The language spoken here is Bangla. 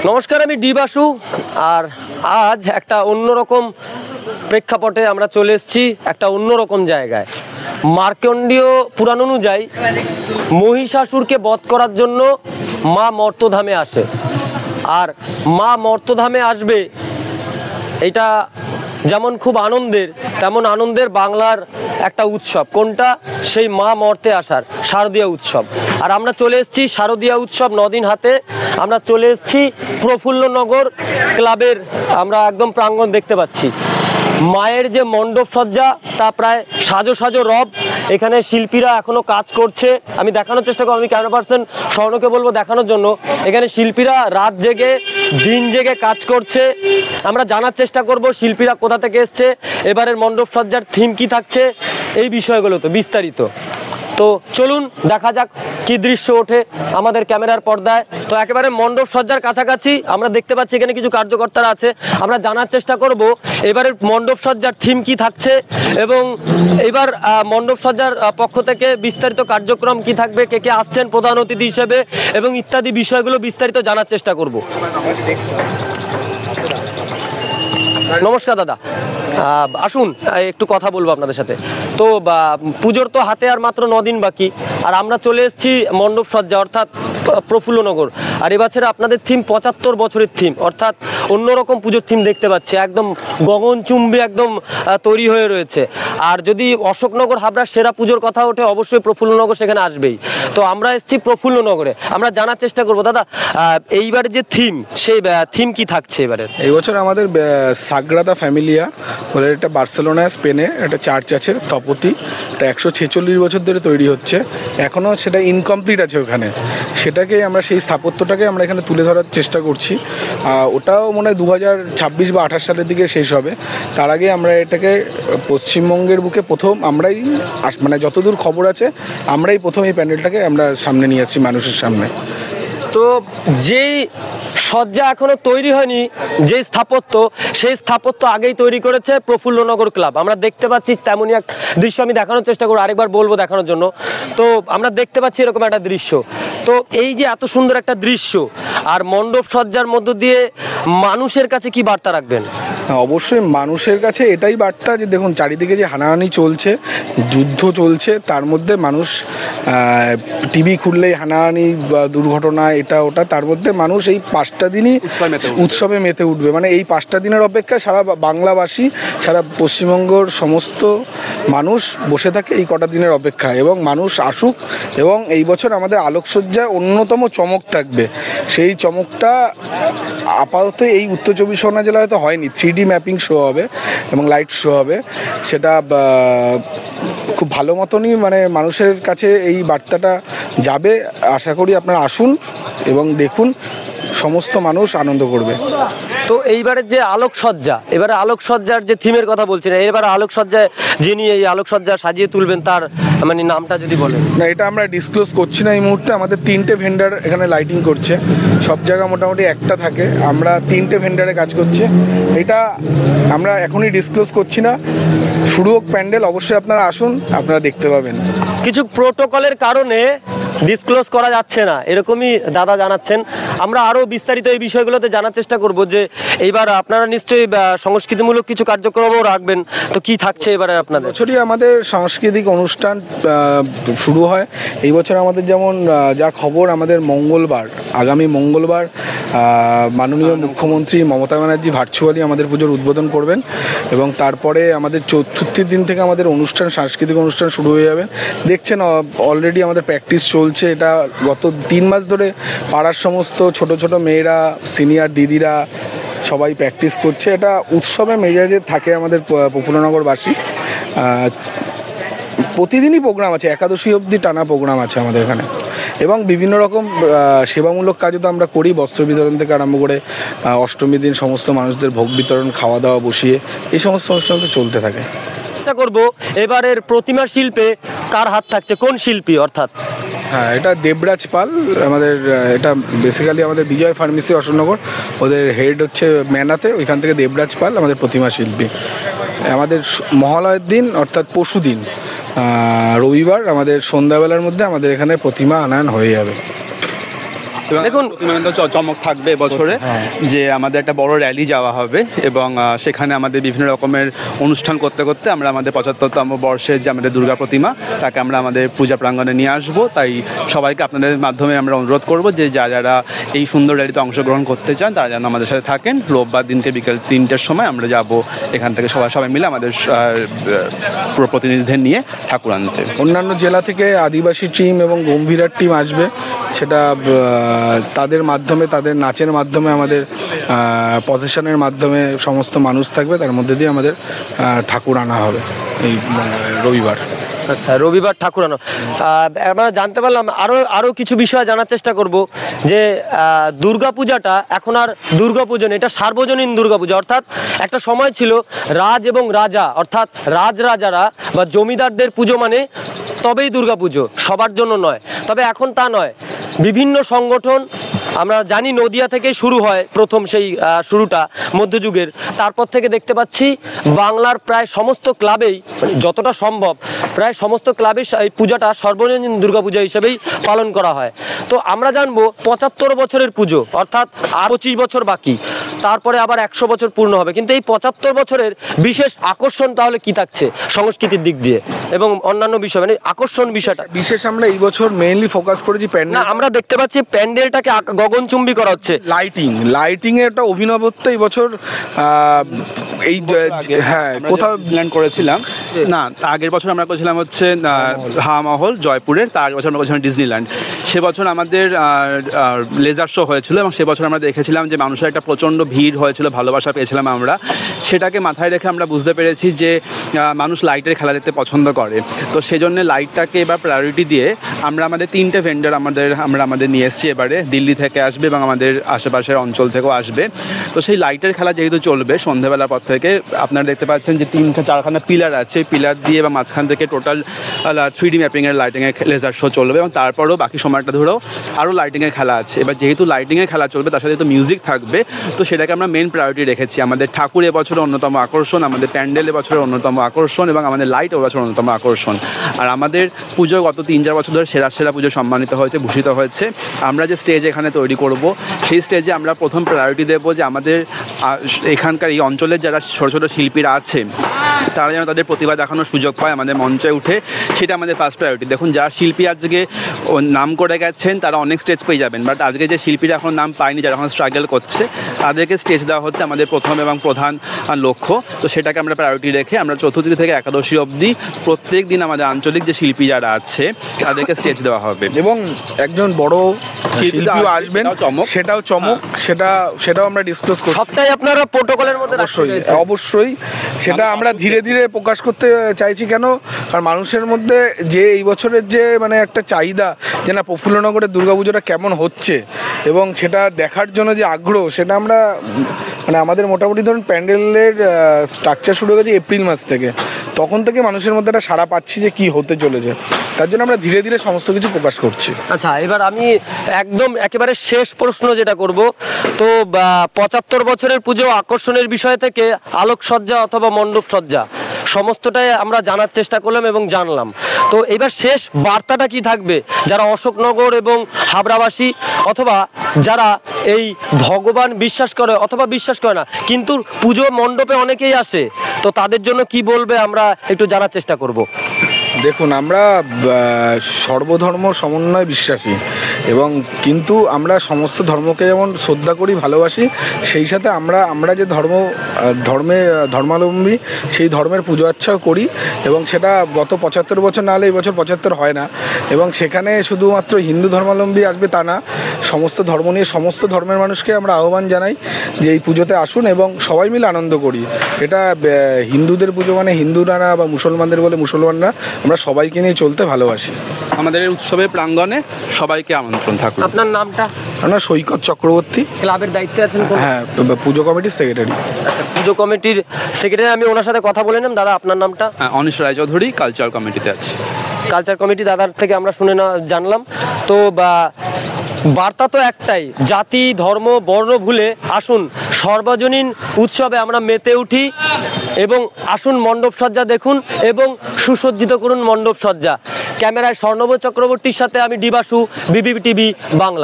নমস্কার, আমি ডি বাসু। আর আজ একটা অন্যরকম প্রেক্ষাপটে আমরা চলে এসেছি, একটা অন্যরকম জায়গায়। মার্কণ্ডেয় পুরাণ অনুযায়ী মহিষাসুরকে বধ করার জন্য মা মর্তধামে আসে। আর মা মর্তধামে আসবে, এটা যেমন খুব আনন্দের, তেমন আনন্দের বাংলার একটা উৎসব। কোনটা? সেই মা মর্তে আসার শারদীয়া উৎসব। আর আমরা চলে এসেছি শারদীয়া উৎসব 9 দিন হাতে। আমরা চলে এসেছি প্রফুল্লনগর ক্লাবের, আমরা একদম প্রাঙ্গণ দেখতে পাচ্ছি। মায়ের যে মণ্ডপ সজ্জা তা প্রায় সাজো সাজো রব। এখানে শিল্পীরা এখনো কাজ করছে। আমি দেখানোর চেষ্টা করবো, আমি ক্যামেরা পার্সন স্বর্ণকে বলবো দেখানোর জন্য। এখানে শিল্পীরা রাত জেগে দিন জেগে কাজ করছে। আমরা জানার চেষ্টা করব শিল্পীরা কোথা থেকে এসছে, এবারের মণ্ডপ সজ্জার থিম কি থাকছে, এই বিষয়গুলো তো বিস্তারিত। তো চলুন দেখা যাক কি দৃশ্য ওঠে আমাদের ক্যামেরার পর্দায়। তো একেবারে মণ্ডপ সজ্জার কাছাকাছি আমরা দেখতে পাচ্ছি এখানে কিছু কার্যকর্তারা আছে। আমরা জানার চেষ্টা করব এবারের মণ্ডপ সজ্জার থিম কি থাকছে এবং এবার মণ্ডপ সজ্জার পক্ষ থেকে বিস্তারিত কার্যক্রম কি থাকবে, কে কে আসছেন প্রধান অতিথি হিসেবে এবং ইত্যাদি বিষয়গুলো বিস্তারিত জানার চেষ্টা করব। নমস্কার দাদা, আসুন একটু কথা বলবো আপনাদের সাথে। তো পুজোর তো হাতে আর মাত্র 9 দিন বাকি, আর আমরা চলে এসেছি মণ্ডপ সজ্জা অর্থাৎ প্রফুল্লনগর। আর এবছরে আপনাদের থিম 75 বছরের থিম, অর্থাৎ অন্যরকম পুজোর থিম দেখতে পাচ্ছি, একদম গগনচুম্বী একদম তৈরি হয়ে রয়েছে। আর যদি অশোকনগর হাবড়ার সেরা পুজোর কথা ওঠে, অবশ্যই প্রফুল্লনগর সেখানে আসবেই। তো আমরা এসেছি প্রফুল্লনগরে। আমরা জানার চেষ্টা করবো দাদা, এইবারে যে থিম, সেই থিম কি থাকছে এবারের? এই বছর আমাদের সাগ্রাদা ফ্যামিলিয়া বলে একটা বার্সেলোনায় স্পেনে একটা চার্চ আছে, স্থপতি। এটা 146 বছর ধরে তৈরি হচ্ছে, এখনও সেটা ইনকমপ্লিট আছে ওখানে। সেটাকে আমরা, সেই স্থাপত্যটাকে আমরা এখানে তুলে ধরার চেষ্টা করছি। ওটাও মনে হয় 2026 বা 28 সালের দিকে শেষ হবে। তার আগে আমরা এটাকে পশ্চিমবঙ্গের বুকে প্রথম আমরাই, মানে যতদূর খবর আছে আমরাই প্রথম এই প্যান্ডেলটাকে আমরা সামনে নিয়ে আসছি মানুষের সামনে। তো যেই সজ্জা এখনো তৈরি হয়নি, যে স্থাপত্য, সেই স্থাপত্য আগেই তৈরি করেছে প্রফুল্লনগর ক্লাব। আমরা দেখতে পাচ্ছি তেমনই এক দৃশ্য, আমি দেখানোর চেষ্টা করবো, আরেকবার বলবো দেখানোর জন্য। তো আমরা দেখতে পাচ্ছি এরকম একটা দৃশ্য। তো এই যে এত সুন্দর একটা দৃশ্য আর মণ্ডপ সজ্জার মধ্য দিয়ে মানুষের কাছে কি বার্তা রাখবেন? অবশ্যই মানুষের কাছে এটাই বার্তা যে দেখুন, চারিদিকে যে হানাহানি চলছে, যুদ্ধ চলছে, তার মধ্যে মানুষ টিভি খুললেই হানাহানি বা দুর্ঘটনা এটা ওটা, তার মধ্যে মানুষ এই 5টা দিনই উৎসবে মেতে উঠবে। মানে এই 5টা দিনের অপেক্ষা সারা বাংলাবাসী, সারা পশ্চিমবঙ্গর সমস্ত মানুষ বসে থাকে এই কটা দিনের অপেক্ষায়। এবং মানুষ আসুক, এবং এই বছর আমাদের আলোকসজ্জায় অন্যতম চমক থাকবে। সেই চমকটা আপাতত এই উত্তর 24 পরগনা জেলায় হয়তো হয়নি। 3D ম্যাপিং শো হবে এবং লাইট শো হবে, সেটা খুব ভালো মতনই মানে মানুষের কাছে এই বার্তাটা যাবে। আশা করি আপনারা আসুন এবং দেখুন, সমস্ত মানুষ আনন্দ করবে। তো এইবারের যে আলোকসজ্জা, এবারে আলোকসজ্জার যে থিমের কথা বলছেন, এবারে আলোকসজ্জায় যিনি এই আলোকসজ্জা সাজিয়ে তুলবেন তার মানে নামটা যদি বলেন। না, এটা আমরা ডিসক্লোজ করছি না এই মুহূর্তে। আমাদের 3টে ভেন্ডার এখানে লাইটিং করছে, সব জায়গা মোটামুটি একটা থাকে, আমরা 3টে ভেন্ডারে কাজ করছি। এটা আমরা এখনই ডিসক্লোজ করছি না। শুরু হোক প্যান্ডেল, অবশ্যই আপনারা আসুন, আপনারা দেখতে পাবেন। কিছু প্রোটোকলের কারণে ডিসক্লোজ করা যাচ্ছে না, এরকমই দাদা জানাচ্ছেন। আমরা আরও বিস্তারিত এই বিষয়গুলোতে জানার চেষ্টা করব যে এইবার আপনারা নিশ্চয়ই সংস্কৃতিমূলক কিছু কার্যক্রমও রাখবেন। তো কি থাকছে এবারে আপনাদের? বছরই আমাদের সাংস্কৃতিক অনুষ্ঠান শুরু হয়। এই বছর আমাদের যেমন যা খবর, আমাদের মঙ্গলবার, আগামী মঙ্গলবার মাননীয় মুখ্যমন্ত্রী মমতা ব্যানার্জি ভার্চুয়ালি আমাদের পুজোর উদ্বোধন করবেন। এবং তারপরে আমাদের চতুর্থীর দিন থেকে আমাদের অনুষ্ঠান, সাংস্কৃতিক অনুষ্ঠান শুরু হয়ে যাবে। দেখছেন অলরেডি আমাদের প্র্যাকটিস চলছে। এটা গত 3 মাস ধরে পাড়ার সমস্ত ছোট ছোট মেয়েরা, সিনিয়র দিদিরা সবাই প্র্যাকটিস করছে। এটা উৎসবে মেজাজে থাকে আমাদের প্রফুল্লনগরবাসী। প্রতিদিনই প্রোগ্রাম আছে, একাদশী অবধি টানা প্রোগ্রাম আছে আমাদের এখানে। এবং বিভিন্ন রকম সেবামূলক কাজও তো আমরা করি, বস্ত্র বিতরণ থেকে আরম্ভ করে অষ্টমীর দিন সমস্ত মানুষদের ভোগ বিতরণ, খাওয়া দাওয়া বসিয়ে, এই সমস্ত অনুষ্ঠান তো চলতে থাকে। চেষ্টা করবো এবারের প্রতিমা শিল্পে কার হাত থাকছে, কোন শিল্পী অর্থাৎ? হ্যাঁ, এটা দেবরাজ পাল আমাদের। এটা বেসিক্যালি আমাদের বিজয় ফার্মেসি অশোকনগর, ওদের হেড হচ্ছে মেনাতে, ওইখান থেকে দেবরাজ পাল আমাদের প্রতিমা শিল্পী। আমাদের মহালয়ের দিন অর্থাৎ পরশু দিন রবিবার আমাদের সন্ধ্যাবেলার মধ্যে আমাদের এখানে প্রতিমা আনায়ন হয়ে যাবে। দেখুন চমক থাকবে এবছরে যে আমাদের একটা বড় র্যালি যাওয়া হবে এবং সেখানে আমাদের বিভিন্ন রকমের অনুষ্ঠান করতে করতে আমরা আমাদের 75তম বর্ষের যে আমাদের দুর্গা প্রতিমা তাকে আমরা আমাদের পূজা প্রাঙ্গণে নিয়ে আসবো। তাই সবাইকে আপনাদের মাধ্যমে আমরা অনুরোধ করব যে যারা এই সুন্দর র্যালিতে অংশগ্রহণ করতে চান তারা যেন আমাদের সাথে থাকেন। রোববার দিনকে বিকেল 3টের সময় আমরা যাব এখান থেকে সবাই মিলে আমাদের পুরো প্রতিনিধিদের নিয়ে ঠাকুর আনতে। অন্যান্য জেলা থেকে আদিবাসী টিম এবং গম্ভীরার টিম আসবে, সেটা তাদের মাধ্যমে, তাদের নাচের মাধ্যমে, আমাদের প্রসেশনের মাধ্যমে সমস্ত মানুষ থাকবে, তার মধ্যে দিয়ে আমাদের ঠাকুর আনা হবে এই রবিবার। আচ্ছা, রবিবার ঠাকুর আনো। আমরা জানতে পারলাম আরও কিছু বিষয় জানার চেষ্টা করব যে দুর্গাপূজাটা এখন আর দুর্গাপুজো নেই, এটা সার্বজনীন দুর্গাপূজা। অর্থাৎ একটা সময় ছিল রাজ এবং রাজা, অর্থাৎ রাজরাজারা বা জমিদারদের পুজো মানে তবেই দুর্গাপুজো, সবার জন্য নয়। তবে এখন তা নয়, বিভিন্ন সংগঠন, আমরা জানি নদিয়া থেকে শুরু হয় প্রথম সেই শুরুটা মধ্যযুগের, তারপর থেকে দেখতে পাচ্ছি বাংলার প্রায় সমস্ত ক্লাবেই, যতটা সম্ভব প্রায় সমস্ত ক্লাবে এই পূজাটা সর্বজনীন দুর্গাপূজা হিসেবেই পালন করা হয়। তো আমরা জানবো 75 বছরের পুজো, অর্থাৎ আর 25 বছর বাকি, তারপরে আবার 100 বছর পূর্ণ হবে। কিন্তু এই 75 বছরের বিশেষ আকর্ষণ তাহলে কি থাকছে সংস্কৃতির দিক দিয়ে এবং অন্যান্য বিষয়, মানে আকর্ষণ বিষয়টা বিশেষ আমরা এই বছর মেইনলি ফোকাস করেছি প্যান্ডেল। আমরা দেখতে পাচ্ছি প্যান্ডেলটাকে গগনচুম্বী করা হচ্ছে, লাইটিং এর একটা অভিনবত্ব এই বছর। এই হ্যাঁ, কোথাও ডিজনিল্যান্ড করেছিলাম না, আগের বছর আমরা করেছিলাম হচ্ছে হাওয়া মহল জয়পুরের, তার আগের বছর আমরা করেছিলাম ডিজনিল্যান্ড। সে বছর আমাদের লেজার শো হয়েছিল এবং সে বছর আমরা দেখেছিলাম যে মানুষের একটা প্রচণ্ড ভিড় হয়েছিল, ভালোবাসা পেয়েছিলাম আমরা। সেটাকে মাথায় রেখে আমরা বুঝতে পেরেছি যে মানুষ লাইটের খেলা দেখতে পছন্দ করে, তো সেজন্য লাইটটাকে এবার প্রায়োরিটি দিয়ে আমরা আমাদের 3টে ভেন্ডর আমরা আমাদের নিয়ে এসেছি। এবারে দিল্লি থেকে আসবে এবং আমাদের আশেপাশের অঞ্চল থেকেও আসবে। তো সেই লাইটের খেলা যেহেতু চলবে সন্ধ্যেবেলার পর থেকে, আপনারা দেখতে পাচ্ছেন যে 3-4খানা পিলার আছে, পিলার দিয়ে বা মাঝখান থেকে টোটাল 3D ম্যাপিংয়ের লাইটিংয়ের লেজার শো চলবে এবং তারপরেও বাকি সময়টা ধরেও আরও লাইটিংয়ের খেলা আছে। এবার যেহেতু লাইটিংয়ের খেলা চলবে তার সাথে তো মিউজিক থাকবে, তো সেটাকে আমরা মেন প্রায়োরিটি রেখেছি। আমাদের ঠাকুর এবছরের অন্যতম আকর্ষণ, আমাদের প্যান্ডেল এবছরের অন্যতম আকর্ষণ এবং আমাদের লাইট এবছর অন্যতম আকর্ষণ। আর আমাদের পুজো গত 3-4 বছর ধরে সেরা পুজো সম্মানিত হয়েছে, ভূষিত হয়েছে। আমরা যে স্টেজ এখানে তৈরি করব সেই স্টেজে আমরা প্রথম প্রায়োরিটি দেবো যে আমাদের এখানকার এই অঞ্চলের যারা ছোটো ছোটো শিল্পীরা আছে তারা যেন তাদের প্রতিভা দেখানোর সুযোগ পায় আমাদের মঞ্চে উঠে, সেটা আমাদের ফার্স্ট প্রায়োরিটি। দেখুন, যারা শিল্পী আজকে নাম করে গেছেন তারা অনেক স্টেজ পেয়ে যাবেন, বাট আজকে যে শিল্পীরা এখন নাম পায়নি, যারা এখন স্ট্রাগল করছে, তাদেরকে স্টেজ দেওয়া হচ্ছে আমাদের প্রথম এবং প্রধান লক্ষ্য। তো সেটাকে আমরা প্রায়োরিটি রেখে আমরা চতুর্থী থেকে একাদশী অবধি প্রত্যেক দিন আমাদের আঞ্চলিক যে শিল্পী যারা আছে তাদেরকে স্টেজ দেওয়া হবে এবং একজন বড় শিল্পীও আসবেন, সেটাও চমক, সেটাও আমরা ডিসক্লোজ করব। সবটাই আপনারা প্রোটোকলের মধ্যে অবশ্যই সেটা আমরা ধীরে ধীরে প্রকাশ করতে চাইছি। কেন? কারণ মানুষের মধ্যে যে এই বছরের যে মানে একটা চাহিদা যে না প্রফুল্লনগরের দুর্গাপুজোটা কেমন হচ্ছে এবং সেটা দেখার জন্য যে আগ্রহ, সেটা আমরা মানে আমাদের মোটামুটি ধরুন প্যান্ডেলের স্ট্রাকচার শুরু হয়ে গেছে এপ্রিল মাস থেকে, তখন থেকে মানুষের মধ্যে একটা সাড়া পাচ্ছি যে কি হতে চলেছে, তার জন্য আমরা ধীরে ধীরে সমস্ত কিছু প্রকাশ করছি। আচ্ছা, এবার আমি একদম একেবারে শেষ প্রশ্ন যেটা করব, তো 75 বছরের পুজো আকর্ষণের বিষয় থেকে আলোকসজ্জা অথবা মণ্ডপসজ্জা সমস্তটাই আমরা জানার চেষ্টা করলাম এবং জানলাম। তো এবার শেষ বার্তাটা কি থাকবে যারা অশোকনগর এবং হাবড়াবাসী অথবা যারা এই ভগবান বিশ্বাস করে অথবা বিশ্বাস করে না কিন্তু পুজো মণ্ডপে অনেকেই আসে, তো তাদের জন্য কি বলবে আমরা একটু জানার চেষ্টা করব। দেখুন, আমরা সর্বধর্ম সমন্বয় বিশ্বাসী এবং কিন্তু আমরা সমস্ত ধর্মকে যেমন শ্রদ্ধা করি, ভালোবাসি, সেই সাথে আমরা যে ধর্মাবলম্বী সেই ধর্মের পুজো আর্চাও করি এবং সেটা গত 75 বছর না হলে এই বছর 75 হয় না। এবং সেখানে শুধুমাত্র হিন্দু ধর্মাবলম্বী আসবে তা না, সমস্ত ধর্ম নিয়ে সমস্ত ধর্মের মানুষকে আমরা আহ্বান জানাই যে এই পুজোতে আসুন এবং সবাই মিলে আনন্দ করি। এটা হিন্দুদের পুজো মানে হিন্দুরা না বা মুসলমানদের বলে মুসলমানরা, আমরা সবাইকে নিয়ে চলতে ভালোবাসি। আমাদের এই উৎসবের প্রাঙ্গণে সবাইকে আমন্ত্রণ থাকুন। আপনার নামটা? আমরা সৈকত চক্রবর্তী, ক্লাবের দায়িত্বে আছেন? হ্যাঁ, পুজো কমিটির সেক্রেটারি। আচ্ছা, পুজো কমিটির সেক্রেটারি, আমি ওনার সাথে কথা বলে নিলাম। দাদা, আপনার নামটা? অনিশ রায়চৌধুরী, কালচার কমিটিতে আছে। কালচার কমিটি দাদার থেকে আমরা জানলাম। তো বার্তা তো একটাই, জাতি ধর্ম বর্ণ ভুলে আসুন সর্বজনীন উৎসবে আমরা মেতে উঠি এবং আসুন মণ্ডপসজ্জা দেখুন এবং সুসজ্জিত করুন মণ্ডপসজ্জা। ক্যামেরায় স্বর্ণব চক্রবর্তীর সাথে আমি ডিবাসু, বিবিটিভি বাংলা।